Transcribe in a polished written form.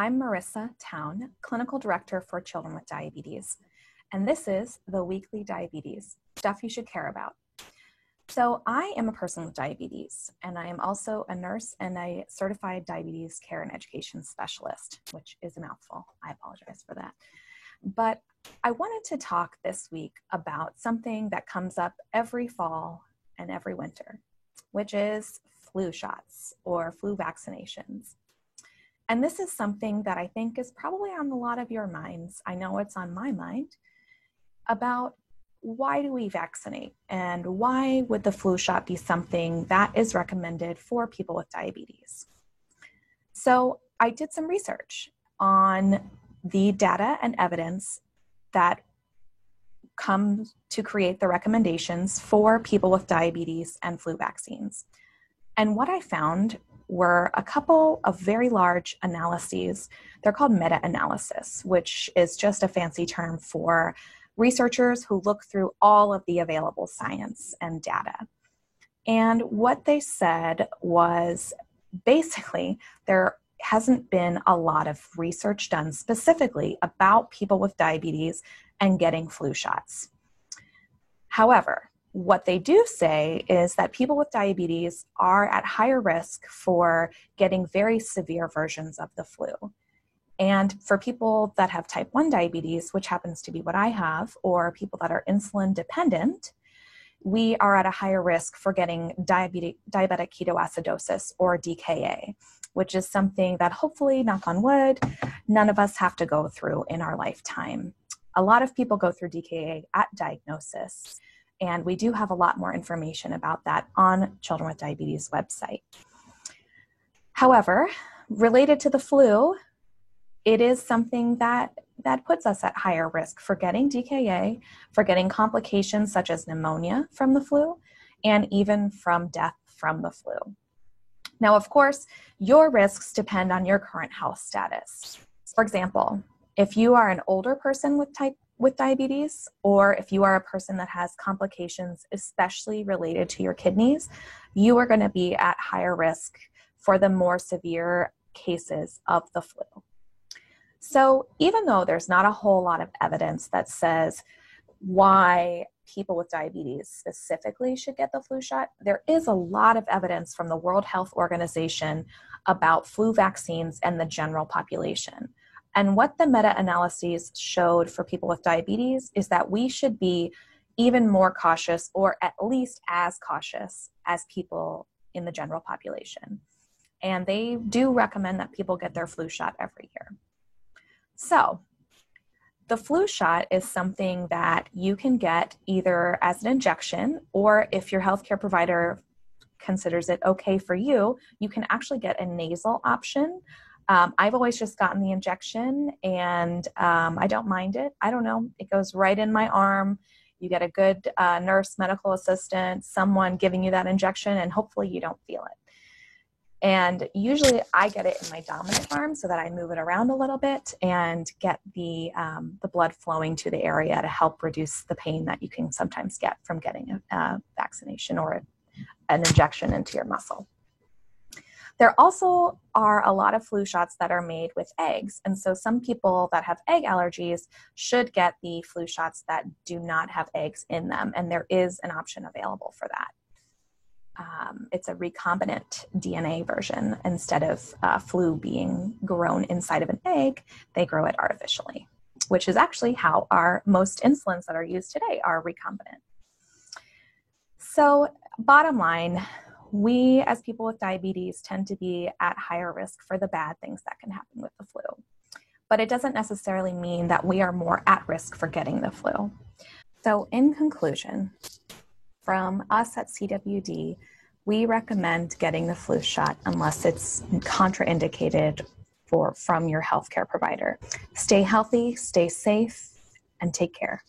I'm Marissa Town, Clinical Director for Children with Diabetes, and this is the Weekly Diabetes, Stuff You Should Care About. So I am a person with diabetes, and I am also a nurse and a certified diabetes care and education specialist, which is a mouthful. I apologize for that. But I wanted to talk this week about something that comes up every fall and every winter, which is flu shots or flu vaccinations. And this is something that I think is probably on a lot of your minds. I know it's on my mind about why do we vaccinate and why would the flu shot be something that is recommended for people with diabetes. So I did some research on the data and evidence that come to create the recommendations for people with diabetes and flu vaccines. And what I found were a couple of very large analyses. They're called meta-analysis, which is just a fancy term for researchers who look through all of the available science and data. And what they said was basically there hasn't been a lot of research done specifically about people with diabetes and getting flu shots. However, what they do say is that people with diabetes are at higher risk for getting very severe versions of the flu. And for people that have type 1 diabetes, which happens to be what I have, or people that are insulin dependent, we are at a higher risk for getting diabetic ketoacidosis or DKA, which is something that hopefully, knock on wood, none of us have to go through in our lifetime. A lot of people go through DKA at diagnosis, and we do have a lot more information about that on Children with Diabetes website. However, related to the flu, it is something that puts us at higher risk for getting DKA, for getting complications such as pneumonia from the flu, and even from death from the flu. Now, of course, your risks depend on your current health status. For example, if you are an older person with diabetes, or if you are a person that has complications, especially related to your kidneys, you are going to be at higher risk for the more severe cases of the flu. So even though there's not a whole lot of evidence that says why people with diabetes specifically should get the flu shot, there is a lot of evidence from the World Health Organization about flu vaccines and the general population. And what the meta-analyses showed for people with diabetes is that we should be even more cautious, or at least as cautious as people in the general population. And they do recommend that people get their flu shot every year. So the flu shot is something that you can get either as an injection, or if your healthcare provider considers it okay for you, you can actually get a nasal option. I've always just gotten the injection, and I don't mind it. I don't know. It goes right in my arm. You get a good nurse, medical assistant, someone giving you that injection, and hopefully you don't feel it. And usually I get it in my dominant arm so that I move it around a little bit and get the blood flowing to the area to help reduce the pain that you can sometimes get from getting a vaccination or an injection into your muscle. There also are a lot of flu shots that are made with eggs. And so some people that have egg allergies should get the flu shots that do not have eggs in them. And there is an option available for that. It's a recombinant DNA version. Instead of flu being grown inside of an egg, they grow it artificially, which is actually how our most insulins that are used today are recombinant. So bottom line, we as people with diabetes tend to be at higher risk for the bad things that can happen with the flu. But it doesn't necessarily mean that we are more at risk for getting the flu. So in conclusion, from us at CWD, we recommend getting the flu shot unless it's contraindicated from your healthcare provider. Stay healthy, stay safe, and take care.